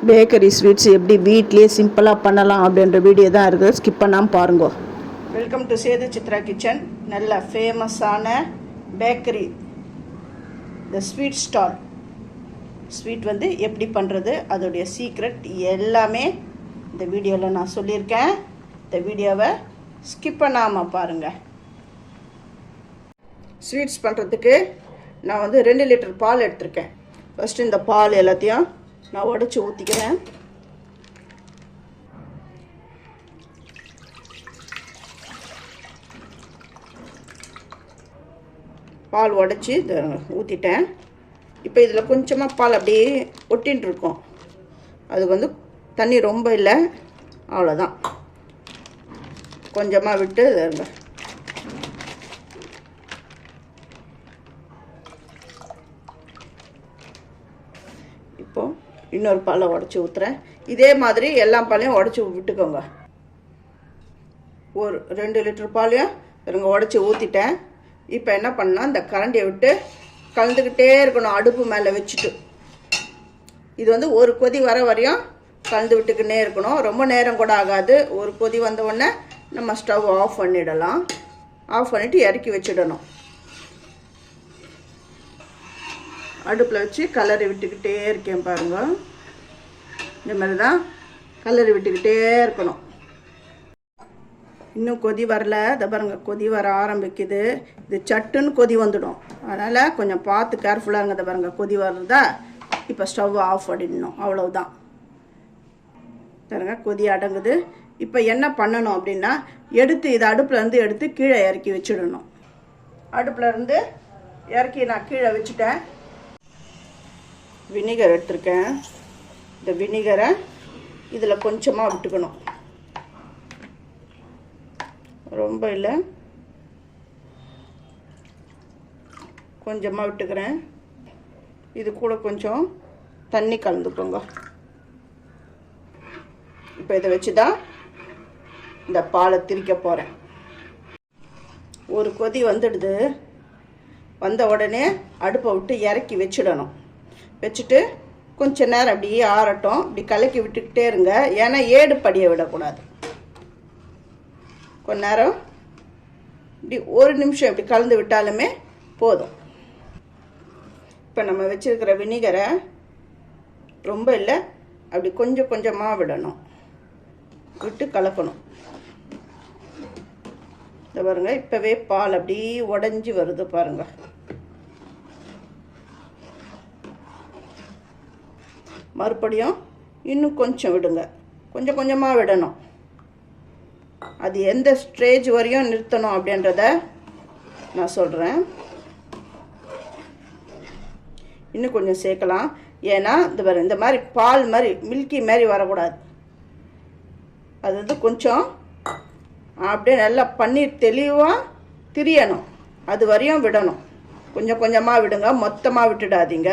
Bakery sweets எப்படி வீட்லேயே சிம்பிளாக பண்ணலாம் அப்படின்ற வீடியோ தான் இருக்குது, ஸ்கிப் பண்ணாமல் பாருங்க. Welcome to Sethu Chitra kitchen. நல்ல ஃபேமஸான பேக்கரி இந்த ஸ்வீட் ஸ்டால். ஸ்வீட் வந்து எப்படி பண்ணுறது, அதோடைய சீக்ரெட் எல்லாமே இந்த வீடியோவில் நான் சொல்லியிருக்கேன். இந்த வீடியோவை ஸ்கிப் பண்ணாமல் பாருங்கள். ஸ்வீட்ஸ் பண்ணுறதுக்கு நான் வந்து 2 லிட்டர் பால் எடுத்திருக்கேன். ஃபஸ்ட்டு இந்த பால் எல்லாத்தையும் நான் உடச்சி ஊற்றிக்கிறேன். பால் உடச்சி ஊற்றிட்டேன். இப்போ இதில் கொஞ்சமாக பால் அப்படியே ஒட்டின்னு இருக்கும். அது வந்து தண்ணி ரொம்ப இல்லை, அவ்வளோதான். கொஞ்சமாக விட்டு இப்போது இன்னொரு பாலை உடச்சி ஊற்றுறேன். இதே மாதிரி எல்லா பாலையும் உடச்சி விட்டுக்கோங்க. ஒரு 2 லிட்டர் பாலையும் இருங்க உடச்சி ஊற்றிட்டேன். இப்போ என்ன பண்ணால் இந்த கரண்டியை விட்டு கலந்துக்கிட்டே இருக்கணும், அடுப்பு மேலே வச்சுட்டு. இது வந்து ஒரு கொதி வர வரையும் கலந்து விட்டுக்கிட்டே இருக்கணும். ரொம்ப நேரம் கூட ஆகாது. ஒரு கொதி வந்த உடனே நம்ம ஸ்டவ் ஆஃப் பண்ணிடலாம். ஆஃப் பண்ணிவிட்டு இறக்கி வச்சிடணும். அடுப்பில் வச்சு கலரி விட்டுக்கிட்டே இருக்கேன் பாருங்கள். இந்த மாதிரி தான் கலரி விட்டுக்கிட்டே இருக்கணும். இன்னும் கொதி வரல, இதை பாருங்கள், கொதி வர ஆரம்பிக்குது. இது சட்டுன்னு கொதி வந்துடும். அதனால் கொஞ்சம் பார்த்து கேர்ஃபுல்லாக இருங்க. இதை பாருங்கள், கொதி வருதா. இப்போ ஸ்டவ் ஆஃப் பண்ணிடணும், அவ்வளவுதான். பாருங்க, கொதி அடங்குது. இப்போ என்ன பண்ணணும் அப்படின்னா, எடுத்து இதை அடுப்புலேருந்து எடுத்து கீழே இறக்கி வச்சிடணும். அடுப்புலேருந்து இறக்கி நான் கீழே வச்சுட்டேன். வினிகர் எடுத்துருக்கேன். இந்த வினிகரை இதில் கொஞ்சமாக விட்டுக்கணும், ரொம்ப இல்லை, கொஞ்சமாக விட்டுக்கிறேன். இது கூட கொஞ்சம் தண்ணி கலந்துக்கோங்க. இப்போ இதை வச்சு தான் இந்த பாலை திரிக்க போகிறேன். ஒரு கொதி வந்துடுது. வந்த உடனே அடுப்பை விட்டு இறக்கி வச்சிடணும். வச்சுட்டு கொஞ்ச நேரம் அப்படியே ஆறட்டும். இப்படி கலக்கி விட்டுக்கிட்டே இருங்க, ஏன்னா ஏடு படியை விடக்கூடாது. கொஞ்ச நேரம் இப்படி 1 நிமிஷம் இப்படி கலந்து விட்டாலுமே போதும். இப்போ நம்ம வச்சுருக்கிற வினிகரை ரொம்ப இல்லை, அப்படி கொஞ்சம் கொஞ்சமாக விடணும், விட்டு கலக்கணும். இதை பாருங்கள், இப்போவே பால் அப்படி உடஞ்சி வருது பாருங்கள். மறுபடியும் இன்னும் கொஞ்சம் விடுங்க, கொஞ்சம் கொஞ்சமாக விடணும். அது எந்த ஸ்டேஜ் வரையும் நிறுத்தணும் அப்படின்றத நான் சொல்கிறேன். இன்னும் கொஞ்சம் சேர்க்கலாம், ஏன்னா இந்த மாதிரி பால் மாதிரி மில்கி மாதிரி வரக்கூடாது. அது வந்து கொஞ்சம் அப்படியே நல்லா பன்னீர் தெளிவாக திரியணும், அது வரையும் விடணும். கொஞ்சம் கொஞ்சமாக விடுங்க, மொத்தமாக விட்டுடாதீங்க.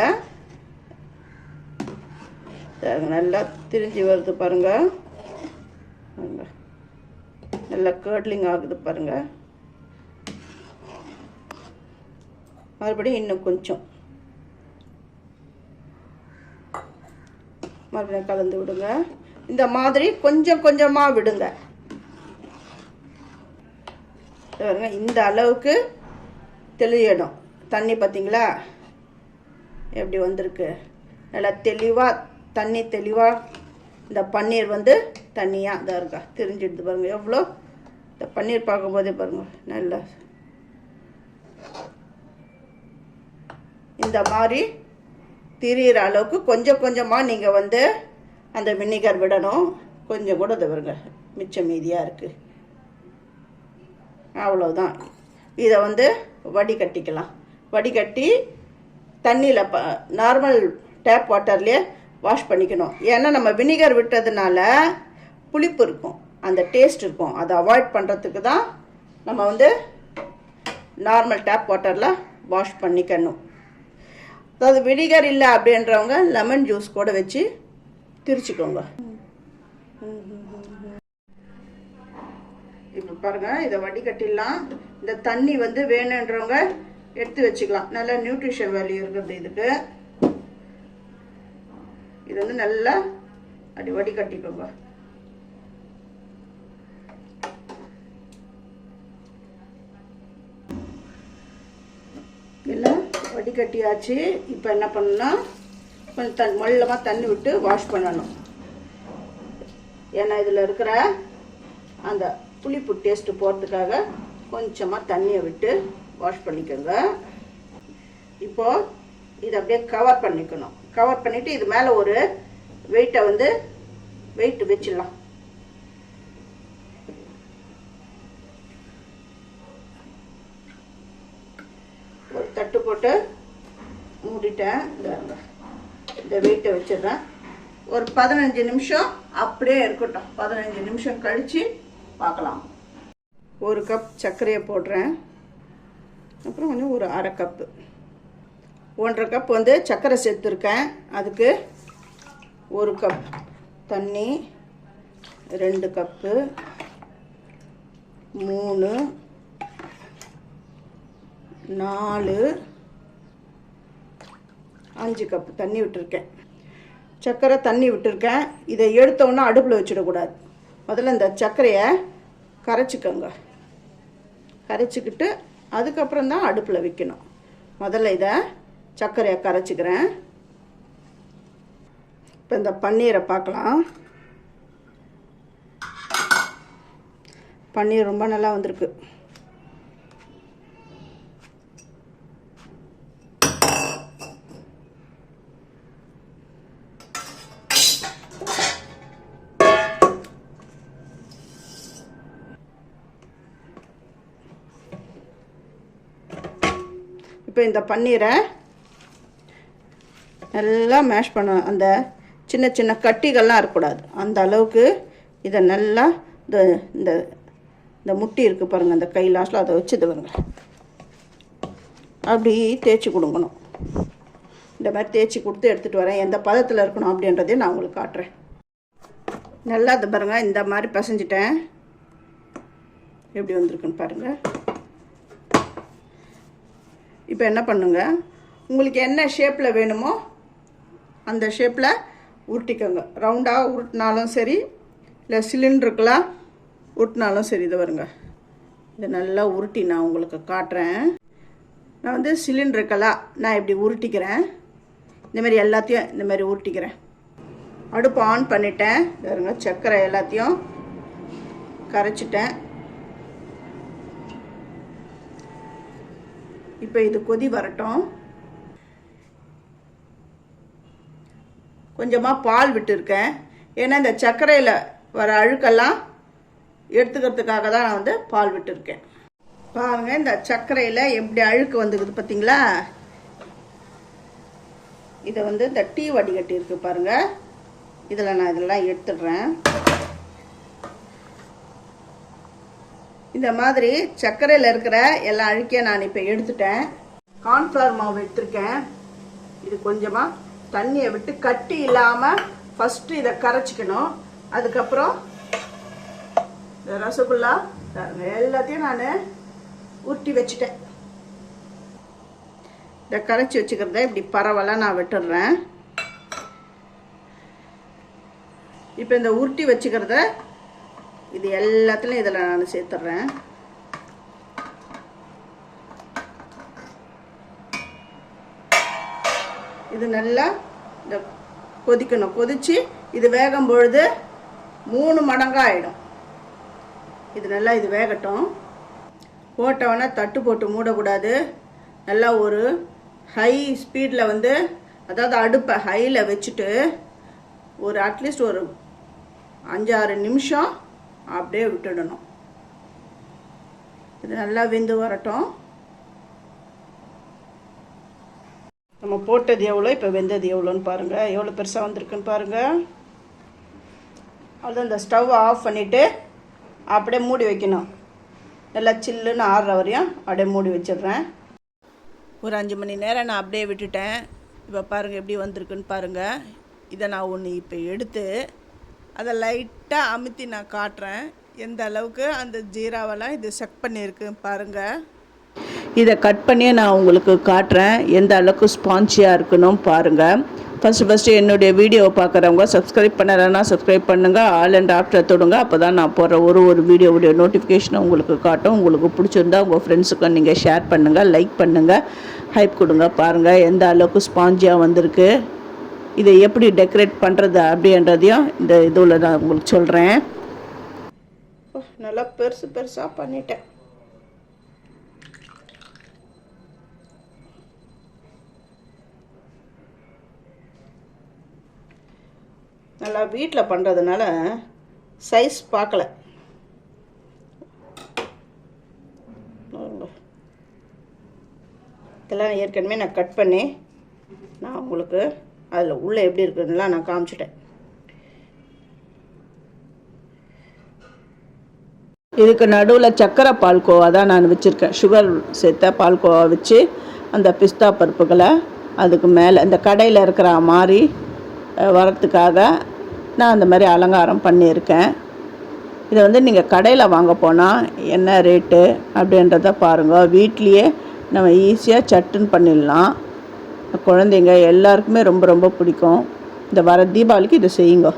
நல்லா திரிஞ்சு வருது பாருங்கள். நல்லா கேர்ட்லிங் ஆகுது பாருங்கள். மறுபடியும் இன்னும் கொஞ்சம் மறுபடியும் கலந்து விடுங்க. இந்த மாதிரி கொஞ்சம் கொஞ்சமாக விடுங்க. இந்த அளவுக்கு தெளியணும் தண்ணி. பார்த்தீங்களா எப்படி வந்திருக்கு? நல்லா தெளிவாக தண்ணி, தெளிவாக இந்த பன்னீர் வந்து தண்ணியாக இதாக இருக்கா தெரிஞ்சிடுது பாருங்கள். எவ்வளோ இந்த பன்னீர் பார்க்கும்போதே பாருங்கள். நல்லா இந்த மாதிரி திரியிற அளவுக்கு கொஞ்சம் கொஞ்சமாக நீங்கள் வந்து அந்த வினிகர் விடணும். கொஞ்சம் கூட இதை பாருங்க, மிச்சம் மீதியாக இருக்குது. அவ்வளோதான். இதை வந்து வடிகட்டிக்கலாம். வடிகட்டி தண்ணியில் நார்மல் டேப் வாட்டர்லேயே வாஷ் பண்ணிக்கணும். ஏன்னா நம்ம வினிகர் விட்டதுனால புளிப்பு இருக்கும், அந்த டேஸ்ட் இருக்கும். அதை அவாய்ட் பண்ணுறதுக்கு தான் நம்ம வந்து நார்மல் டேப் வாட்டரில் வாஷ் பண்ணிக்கணும். அதாவது வினிகர் இல்லை அப்படின்றவங்க லெமன் ஜூஸ் கூட வச்சு திரிச்சுக்கோங்க. இப்போ பாருங்கள், இதை வடிகட்டிடலாம். இந்த தண்ணி வந்து வேணுன்றவங்க எடுத்து வச்சுக்கலாம். நல்ல நியூட்ரிஷன் வேல்யூ இருக்கிறது இதுக்கு. இது வந்து நல்லா அப்படி வடிகட்டிக்கோங்க. எல்லாம் வடிகட்டியாச்சு. இப்போ என்ன பண்ணணும்னா கொஞ்சம் மல்லமாக தண்ணி விட்டு வாஷ் பண்ணணும். ஏன்னா இதில் இருக்கிற அந்த புளிப்பு டேஸ்ட்டு போகிறதுக்காக கொஞ்சமாக தண்ணியை விட்டு வாஷ் பண்ணிக்கோங்க. இப்போது இதை அப்படியே கவர் பண்ணிக்கணும். கவர் பண்ணிவிட்டு இது மேலே ஒரு வெயிட் வச்சிடலாம். ஒரு தட்டு போட்டு மூடிட்டேன். இந்த வெயிட்டை வச்சிடுறேன். ஒரு 15 நிமிஷம் அப்படியே இருக்கட்டும். 15 நிமிஷம் கழித்து பார்க்கலாம். 1 கப் சர்க்கரையை போடுறேன். அப்புறம் கொஞ்சம் ஒரு 1/2 கப்பு 1/2 கப் சர்க்கரை சேர்த்துருக்கேன். அதுக்கு 1 கப் தண்ணி, 2 கப்பு, 3, 4, 5 கப்பு தண்ணி விட்டுருக்கேன். சர்க்கரை தண்ணி விட்டுருக்கேன். இதை எடுத்தோன்னா அடுப்பில் வச்சிடக்கூடாது. முதல்ல இந்த சர்க்கரையை கரைச்சிக்கோங்க. கரைச்சிக்கிட்டு அதுக்கப்புறம் தான் அடுப்பில் வைக்கணும். முதல்ல இதை சர்க்கரையை கரைச்சிக்கிறேன். இப்போ இந்த பன்னீரை பார்க்கலாம். பன்னீர் ரொம்ப நல்லா வந்திருக்கு. இப்போ இந்த பன்னீரை நல்லா மேஷ் பண்ண, அந்த சின்ன சின்ன கட்டிகள்லாம் இருக்கக்கூடாது. அந்த அளவுக்கு இதை நல்லா இந்த முட்டி இருக்குது பாருங்கள், அந்த கை லாஸ்ட்டில் அதை வச்சு இது பாருங்க அப்படி தேய்ச்சி கொடுக்கணும். இந்த மாதிரி தேய்ச்சி கொடுத்து எடுத்துகிட்டு வரேன். எந்த பதத்தில் இருக்கணும் அப்படின்றதையும் நான் உங்களுக்கு காட்டுறேன். நல்லா இது பாருங்கள், இந்த மாதிரி பிசைஞ்சிட்டேன். எப்படி வந்திருக்குன்னு பாருங்கள். இப்போ என்ன பண்ணுங்க, உங்களுக்கு என்ன ஷேப்பில் வேணுமோ அந்த ஷேப்பில் உருட்டிக்கோங்க. ரவுண்டாக உருட்டினாலும் சரி, இல்லை சிலிண்டருக்கெலாம் உருட்டினாலும் சரி. இது வருங்க, இதை நல்லா உருட்டி நான் உங்களுக்கு காட்டுறேன். நான் சிலிண்டருக்கெல்லாம் நான் இப்படி உருட்டிக்கிறேன். இந்தமாரி எல்லாத்தையும் இந்த மாதிரி உருட்டிக்கிறேன். அடுப்பு ஆன் பண்ணிட்டேன். பாருங்க, சர்க்கரை எல்லாத்தையும் கரைச்சிட்டேன். இப்போ இது கொதி வரட்டும். கொஞ்சமாக பால் விட்டுருக்கேன். ஏன்னா இந்த சர்க்கரையில் வர அழுக்கெல்லாம் எடுத்துக்கிறதுக்காக தான் நான் பால் விட்டுருக்கேன். பாருங்கள், இந்த சர்க்கரையில் எப்படி அழுக்கு வந்துக்குது பார்த்தீங்களா? இதை இந்த டீ வடிகட்டி இருக்குது பாருங்கள், இதில் நான் இதெல்லாம் எடுத்துடுறேன். இந்த மாதிரி சர்க்கரையில் இருக்கிற எல்லா அழுக்கையும் நான் இப்போ எடுத்துட்டேன். கார்ன்ஃப்ளவர் மாவு எடுத்துருக்கேன். இது கொஞ்சமாக தண்ணியை விட்டு கட்டி இல்லாமல் ஃபஸ்ட்டு இதை கரைச்சிக்கணும். அதுக்கப்புறம் இந்த ரசகுல்லா எல்லாத்தையும் நான் உருட்டி வச்சுட்டேன். இதை கரைச்சி வச்சுக்கிறத இப்படி பரவலாக நான் விட்டுடுறேன். இப்போ இந்த உருட்டி வச்சுக்கிறத இது எல்லாத்துலேயும் இதில் நான் சேர்த்துட்றேன். இது நல்லா இந்த கொதிக்கணும். கொதித்து இது வேகும் பொழுது 3 மடங்காக ஆகிடும். இது நல்லா இது வேகட்டும். போட்டவொடனே தட்டு போட்டு மூடக்கூடாது. நல்லா ஒரு ஹை ஸ்பீடில் அதாவது அடுப்பை ஹையில் வச்சுட்டு ஒரு அட்லீஸ்ட் ஒரு 5-6 நிமிஷம் அப்படியே விட்டுடணும். இது நல்லா வெந்து வரட்டும். நம்ம போட்டது எவ்வளோ, இப்போ வெந்தது எவ்வளோன்னு பாருங்கள். எவ்வளோ பெருசாக வந்திருக்குன்னு பாருங்கள். அவ்வளோதான். இந்த ஸ்டவ்வை ஆஃப் பண்ணிவிட்டு அப்படியே மூடி வைக்கணும். நல்லா சில்லுன்னு ஆறுற வரையும் அப்படியே மூடி வச்சிடுறேன். ஒரு 5 மணி நேரம் நான் அப்படியே விட்டுட்டேன். இப்போ பாருங்கள் எப்படி வந்திருக்குன்னு பாருங்கள். இதை நான் ஒன்று இப்போ எடுத்து அதை லைட்டாக அமுத்தி நான் காட்டுறேன். எந்த அளவுக்கு அந்த ஜீராவெல்லாம் இது செக் பண்ணியிருக்கு பாருங்கள். இதை கட் பண்ணியே நான் உங்களுக்கு காட்டுறேன் எந்த அளவுக்கு ஸ்பான்ச்சியாக இருக்கணும் பாருங்கள். ஃபஸ்ட்டு என்னுடைய வீடியோவை பார்க்குறவங்க சப்ஸ்கிரைப் பண்ணலைன்னா சப்ஸ்கிரைப் பண்ணுங்கள், ஆல் அண்ட் ஆஃப்டர் தொடுங்க. அப்போ தான் நான் போடுற ஒரு வீடியோவுடைய நோட்டிஃபிகேஷனை உங்களுக்கு காட்டும். உங்களுக்கு பிடிச்சிருந்தா உங்கள் ஃப்ரெண்ட்ஸுக்கும் நீங்கள் ஷேர் பண்ணுங்கள், லைக் பண்ணுங்கள், ஹைப் கொடுங்க. பாருங்கள் எந்த அளவுக்கு ஸ்பாஞ்சியாக வந்திருக்கு. இதை எப்படி டெக்கரேட் பண்ணுறது அப்படின்றதையும் இந்த இதில் நான் உங்களுக்கு சொல்கிறேன். நல்லா பெருசாக பண்ணிட்டேன். நல்லா வீட்டில் பண்ணுறதுனால சைஸ் பார்க்கல. இதெல்லாம் ஏற்கனவே நான் கட் பண்ணி நான் உங்களுக்கு அதில் உள்ளே எப்படி இருக்குதுலாம் நான் காமிச்சிட்டேன். இதுக்கு நடுவில் சக்கரை பால்கோவா தான் நான் வச்சுருக்கேன். சுகர் சேர்த்த பால்கோவா வச்சு அந்த பிஸ்தா பருப்புகளை அதுக்கு மேலே இந்த கடையில் இருக்கிற மாதிரி வரத்துக்காக நான் அந்த மாதிரி அலங்காரம் பண்ணியிருக்கேன். இதை வந்து நீங்கள் கடையில் வாங்க போனால் என்ன ரேட்டு அப்படின்றத பாருங்கள். வீட்லேயே நம்ம ஈஸியாக சட்டுன்னு பண்ணிடலாம். குழந்தைங்க எல்லாருக்குமே ரொம்ப ரொம்ப பிடிக்கும். இந்த வர தீபாவளிக்கு இதை செய்யுங்க.